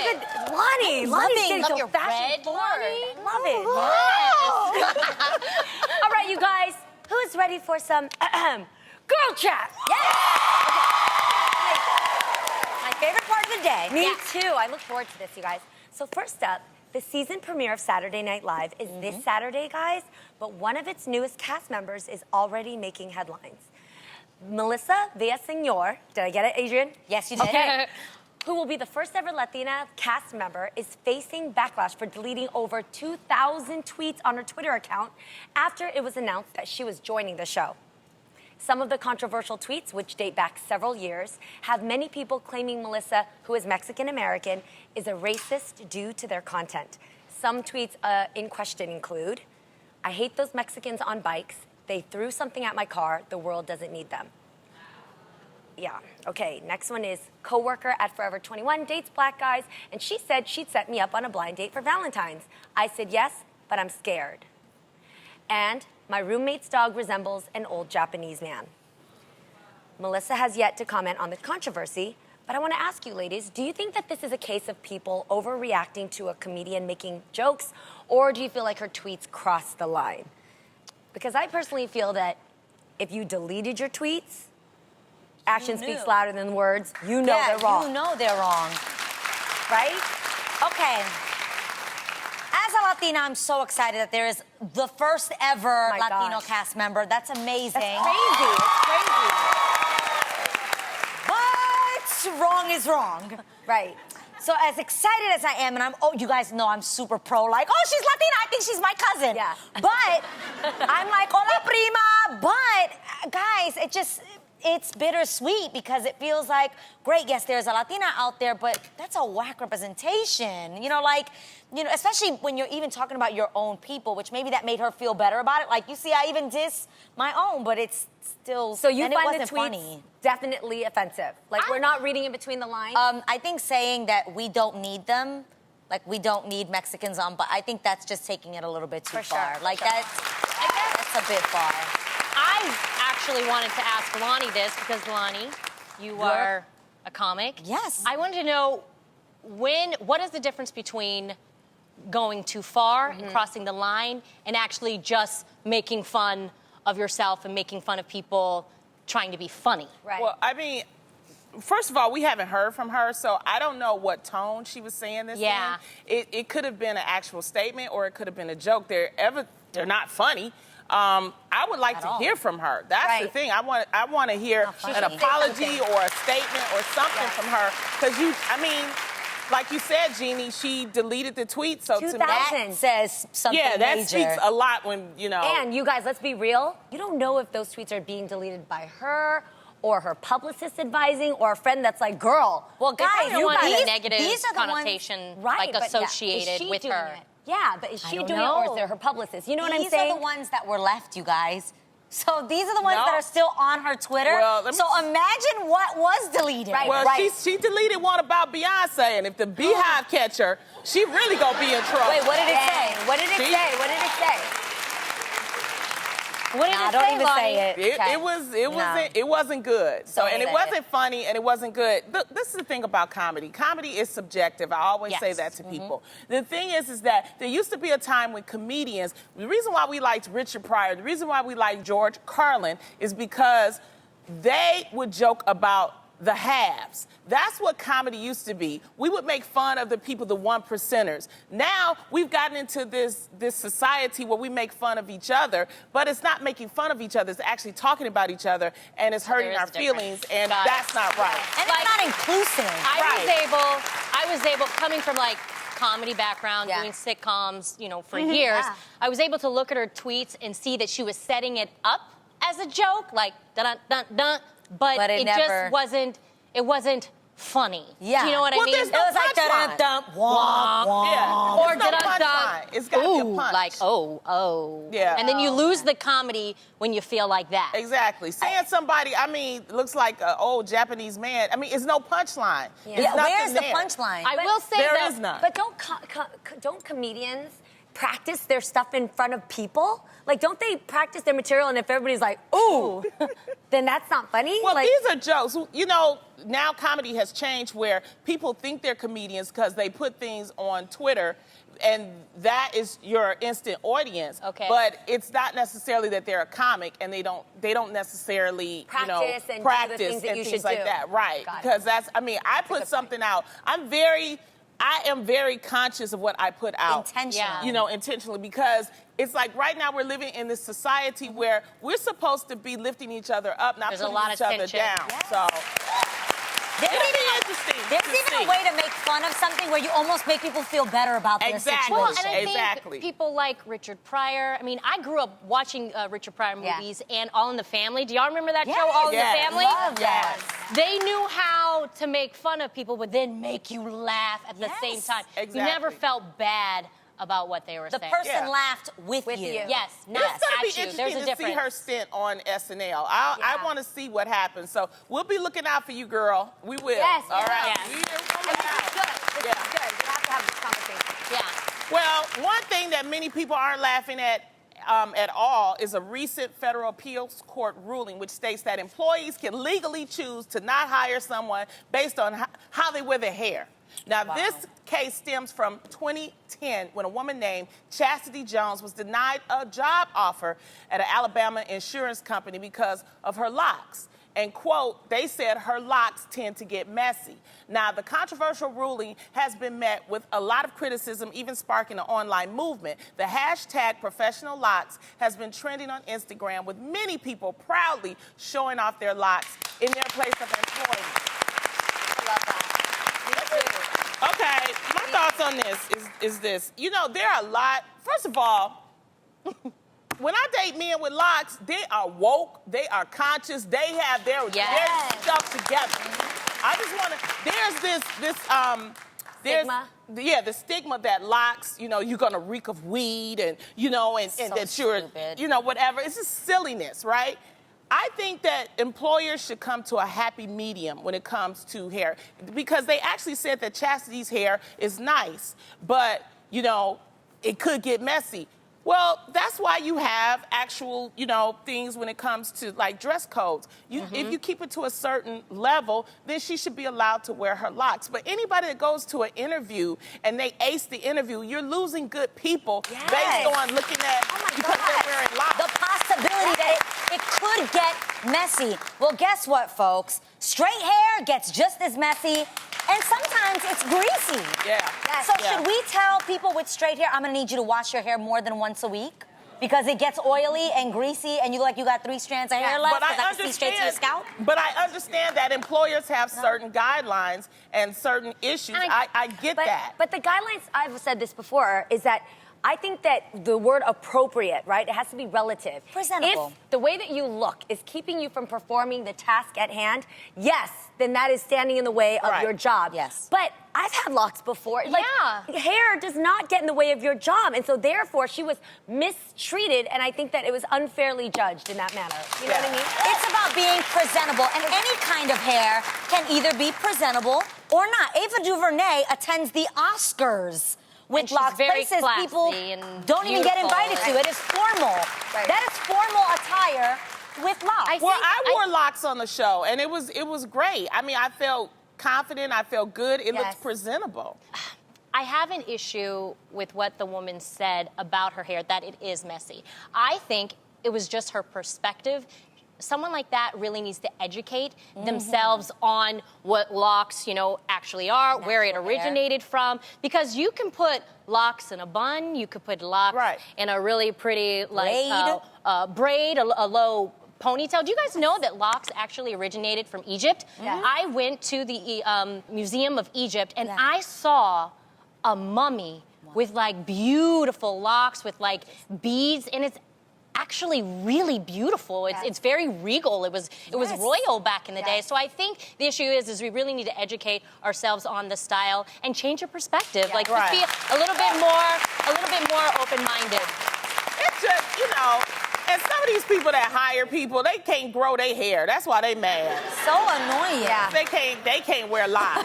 it. Lonnie. Lonnie's getting so fashion forward. Love it. All right, you guys. Who is ready for some girl chat? Yes. Okay. My favorite part of the day. Me too. I look forward to this, you guys. So first up, the season premiere of Saturday Night Live is this Saturday, guys, but one of its newest cast members is already making headlines. Melissa Villasenor, did I get it, Adrian? Yes, you did. Okay. Who will be the first ever Latina cast member, is facing backlash for deleting over 2,000 tweets on her Twitter account after it was announced that she was joining the show. Some of the controversial tweets, which date back several years, have many people claiming Melissa, who is Mexican-American, is a racist due to their content. Some tweets in question include, "I hate those Mexicans on bikes. They threw something at my car. The world doesn't need them." Yeah, okay, next one is, coworker at Forever 21 dates black guys, and she said she'd set me up on a blind date for Valentine's. I said yes, but I'm scared. And my roommate's dog resembles an old Japanese man. Melissa has yet to comment on the controversy, but I want to ask you, ladies, do you think that this is a case of people overreacting to a comedian making jokes, or do you feel like her tweets crossed the line? Because I personally feel that if you deleted your tweets, action speaks louder than words. You know they're wrong. You know they're wrong. Right? Okay. As a Latina, I'm so excited that there is the first ever Latino cast member. That's amazing. That's crazy. It's crazy. But wrong is wrong. Right. So as excited as I am, and you guys know I'm super pro, like, oh, she's Latina, I think she's my cousin. Yeah. But I'm like, hola, prima. But, guys, it's bittersweet because it feels like, great, yes, there's a Latina out there, but that's a whack representation. Especially when you're even talking about your own people, which maybe that made her feel better about it. Like, you see, I even diss my own, but it's still, so you and find it wasn't the tweets funny. Definitely offensive. Like, we're not reading in between the lines? I think saying that we don't need them, like we don't need Mexicans on, but I think that's just taking it a little bit too far. Like, that's a bit far. I actually wanted to ask Lonnie this because, Lonnie, you are a comic. Yes. I wanted to know what is the difference between going too far and crossing the line and actually just making fun of yourself and making fun of people trying to be funny? Right. Well, I mean, first of all, we haven't heard from her, so I don't know what tone she was saying this in. It could have been an actual statement or it could have been a joke. They're not funny. I would like to hear from her. That's the thing. I want to hear an apology or a statement or something from her. Because like you said, Jeannie, she deleted the tweet. So to me, that says something major. Yeah, that speaks a lot when, And you guys, let's be real. You don't know if those tweets are being deleted by her or her publicist advising or a friend that's like, girl. Well, guys, you want a negative these are the connotation ones, associated with her. Yeah, but is she doing it or is it her publicist? You know what I'm saying? These are the ones that were left, you guys. So these are the ones that are still on her Twitter. Well, so imagine what was deleted. Well, she deleted one about Beyonce, and if the Beehive catch her, she really gonna be in trouble. Wait, what did it say? What did it say? What did it say? What did it say, don't even Lonnie? say it. It wasn't good. So, and it say wasn't funny, and it wasn't good. Look, this is the thing about comedy. Comedy is subjective. I always say that to people. The thing is that there used to be a time when comedians, the reason why we liked Richard Pryor, the reason why we liked George Carlin is because they would joke about the haves. That's what comedy used to be. We would make fun of the people, the 1%ers. Now we've gotten into this society where we make fun of each other, but it's not making fun of each other. It's actually talking about each other, and it's hurting our feelings, and that's not right. And it's not inclusive. I was able, coming from like comedy background, doing sitcoms, for years, I was able to look at her tweets and see that she was setting it up as a joke, like dun dun dun. But it just wasn't. It wasn't funny. Yeah. Do you know what I mean? There's no it was like dun dun womp womp. Yeah. Or dun dun. It's got to be a punch. Like oh. Yeah. And then you lose the comedy when you feel like that. Exactly. Saying somebody, looks like an old Japanese man. It's no punchline. Yeah. Where's the punchline? I will say there is none. But don't comedians practice their stuff in front of people? Like, don't they practice their material, and if everybody's like, ooh, then that's not funny? Well, like, these are jokes. You know, now comedy has changed where people think they're comedians because they put things on Twitter, and that is your instant audience. Okay. But it's not necessarily that they're a comic, and they don't necessarily practice and do the practice things that and you things should like do. that. Right. Got it. Because I put something out. I am very conscious of what I put out. Intentional. Yeah. You know, intentionally, because it's like right now we're living in this society where we're supposed to be lifting each other up, not There's a putting lot each of other tension. down. Yes. So There's it'll be even, interesting. there's to even see. a way to make fun of something where you almost make people feel better about their Exactly. situation. Well, and I think Exactly. people like Richard Pryor. I mean, I grew up watching Richard Pryor Yeah. movies and All in the Family. Do y'all remember that Yes. show, All in Yes. the Family? Love that. They knew how to make fun of people, but then make you laugh at the Yes. same time. Exactly. You never felt bad about what they were The saying. person Yeah. laughed with you. Yes, not It's gonna be at you. interesting There's a to difference. see her stint on SNL. I Yeah. want to see what happens. So we'll be looking out for you, girl. We will. Yes, All we right. will. We will and look this is out. good. This Yeah. is good. We have to have this conversation. Yeah. Well, one thing that many people aren't laughing at all is a recent federal appeals court ruling which states that employees can legally choose to not hire someone based on how they wear their hair. Now, this case stems from 2010 when a woman named Chastity Jones was denied a job offer at an Alabama insurance company because of her locks. And, quote, they said her locks tend to get messy. Now, the controversial ruling has been met with a lot of criticism, even sparking an online movement. The hashtag professional locks has been trending on Instagram, with many people proudly showing off their locks in their place of employment. I love that. Okay, my thoughts on this is this. You know, there are a lot, first of all, when I date men with locks, they are woke, they are conscious, they have their stuff together. I just want to, Stigma? The stigma that locks, you know, you're going to reek of weed and, you know, and So that you're, stupid. you know, whatever. It's just silliness, right? I think that employers should come to a happy medium when it comes to hair, because they actually said that Chastity's hair is nice, but, you know, it could get messy. Well, that's why you have actual, you know, things when it comes to, like, dress codes. If you keep it to a certain level, then she should be allowed to wear her locks. But anybody that goes to an interview and they ace the interview, you're losing good people based on looking at because they're wearing locks. The possibility that it could get messy. Well, guess what, folks? Straight hair gets just as messy, and sometimes it's greasy. Yeah. So should we tell people with straight hair, I'm gonna need you to wash your hair more than once a week? Because it gets oily and greasy and you look like you got 3 strands of hair left, But because I can see straight to your scalp? But I understand that employers have certain guidelines and certain issues. And I get that. But the guidelines, I've said this before, is that I think that the word appropriate, right? It has to be relative. Presentable. If the way that you look is keeping you from performing the task at hand, yes, then that is standing in the way of your job. Yes. But I've had locks before. Like, hair does not get in the way of your job. And so therefore, she was mistreated, and I think that it was unfairly judged in that manner. You know what I mean? It's about being presentable, and any kind of hair can either be presentable or not. Ava DuVernay attends the Oscars with And she's locks, very places classy people and don't even get beautiful. invited to. It is formal. Right. That is formal attire with locks. Well, I wore locks on the show, and it was great. I mean, I felt confident. I felt good. It looked presentable. I have an issue with what the woman said about her hair, that it is messy. I think it was just her perspective. Someone like that really needs to educate themselves on what locks, you know, actually are, where it originated from. Because you can put locks in a bun, you could put locks in a really pretty, like, braid, a low ponytail. Do you guys know that locks actually originated from Egypt? Yeah. I went to the Museum of Egypt, and I saw a mummy with, like, beautiful locks with, like, beads, and it's actually really beautiful. It's very regal. It was royal back in the day. So I think the issue is we really need to educate ourselves on the style and change your perspective. Like, just be a little bit more open-minded. It's just, you know, and some of these people that hire people, they can't grow their hair. That's why they mad. So annoying. Yeah. They can't wear locks.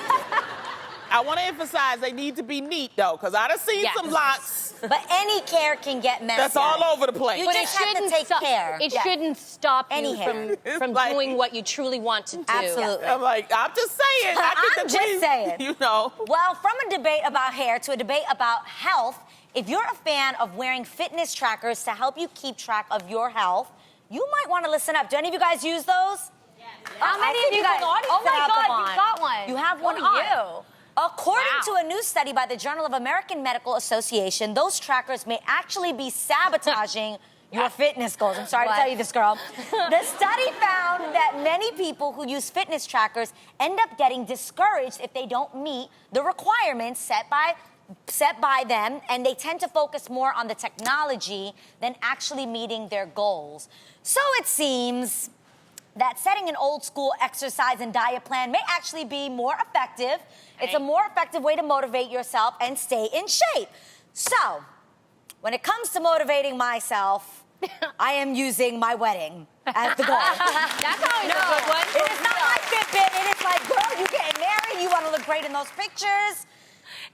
I want to emphasize they need to be neat, though, because I done seen some locks But any hair can get messy. That's all over the place. You But just have to take care. It shouldn't stop Any you hair. from Like- doing what you truly want to do. Absolutely. I'm like, I'm just saying. I'm just saying. You know. Well, from a debate about hair to a debate about health, if you're a fan of wearing fitness trackers to help you keep track of your health, you might want to listen up. Do any of you guys use those? How many I of you think guys? people in the Oh audience my have them God, on. you got one. You have one Go on. you. According Wow. to a new study by the Journal of American Medical Association, those trackers may actually be sabotaging your fitness goals. I'm sorry to tell you this, girl. The study found that many people who use fitness trackers end up getting discouraged if they don't meet the requirements set by them, and they tend to focus more on the technology than actually meeting their goals. So it seems that setting an old school exercise and diet plan may actually be more effective. It's a more effective way to motivate yourself and stay in shape. So, when it comes to motivating myself, I am using my wedding as the goal. That's always a good one. It is not my Fitbit. It is like, girl, you getting married. You want to look great in those pictures.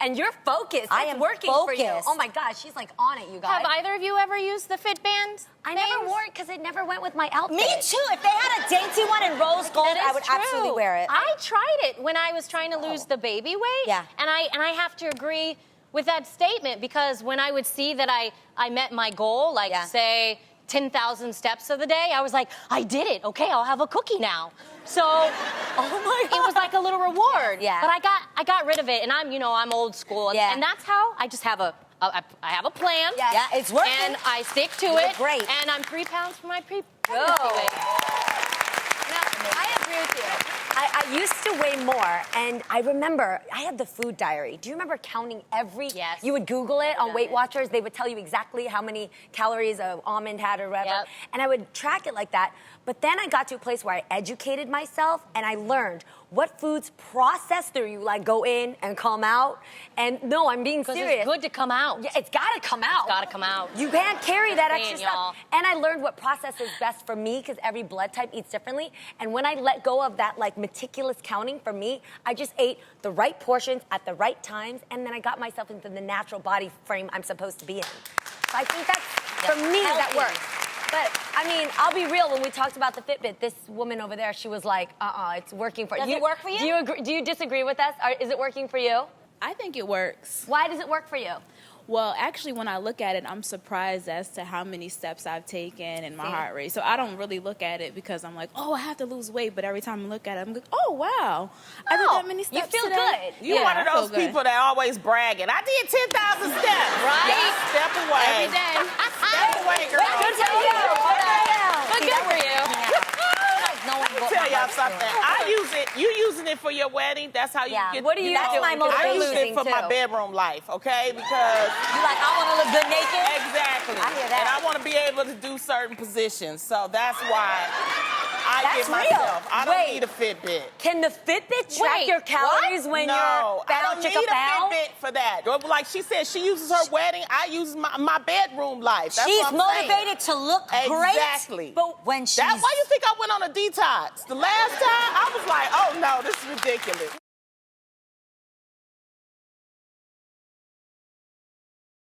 And you're focused. I It's am working for you. focused. Oh my gosh, she's like on it, you guys. Have either of you ever used the Fit Band? I never wore it because it never went with my outfit. Me too. If they had a dainty one in rose gold, That I is would true. absolutely wear it. I tried it when I was trying to lose the baby weight. Yeah. And I have to agree with that statement, because when I would see that I met my goal, like say 10,000 steps of the day, I was like, I did it. Okay, I'll have a cookie now. So it was like a little reward. Yeah. But I got rid of it, and I'm old school. Yeah. And that's how I just have I have a plan. Yeah, it's working. And I stick to You it. look great. And I'm 3 pounds from my pregnancy Go. weight. No, I agree with you. I used to weigh more, and I remember I had the food diary. Do you remember counting every? Yes. You would Google it on Weight Watchers. They would tell you exactly how many calories an almond had or whatever. Yep. And I would track it like that. But then I got to a place where I educated myself, and I learned what foods process through you, like go in and come out. And no, I'm being Because serious. it's good to come out. Yeah, it's got to come out. It's gotta come out. You can't carry that Saying, extra y'all. stuff. And I learned what process is best for me, because every blood type eats differently. And when I let go of that like meticulous counting, for me, I just ate the right portions at the right times, and then I got myself into the natural body frame I'm supposed to be in. So I think that's, for me, that Healthy. works. But, I mean, I'll be real, when we talked about the Fitbit, this woman over there, she was like, it's working for you. Does it work for you? Do you agree, do you disagree with us? Is it working for you? I think it works. Why does it work for you? Well, actually, when I look at it, I'm surprised as to how many steps I've taken and my heart rate. So I don't really look at it because I'm like, oh, I have to lose weight. But every time I look at it, I'm like, oh, wow. I did that many steps you feel today. good. You're one of I feel those good. people that always bragging. I did 10,000 steps. Right? Step away. Every day. Step away, girl. Good for you. But good for you. No one Let me tell y'all something. I use it. You using it for your wedding. That's how you Yeah. get. What do you That's do? my Because motivation. I use it for too. my bedroom life, okay? Because You like, I want to look good naked? exactly. I hear that. And I want to be able to do certain positions. So that's why I That's give myself. real. I don't Wait. need a Fitbit. Can the Fitbit track Wait, your calories when no, you're I bound don't to need a bound? Fitbit for that. Like she said, she uses her wedding. I use my bedroom life. That's She's what I'm saying. motivated to look great. Exactly. But when she's... That's why you think I went on a detox. The last time, I was like, oh no, this is ridiculous.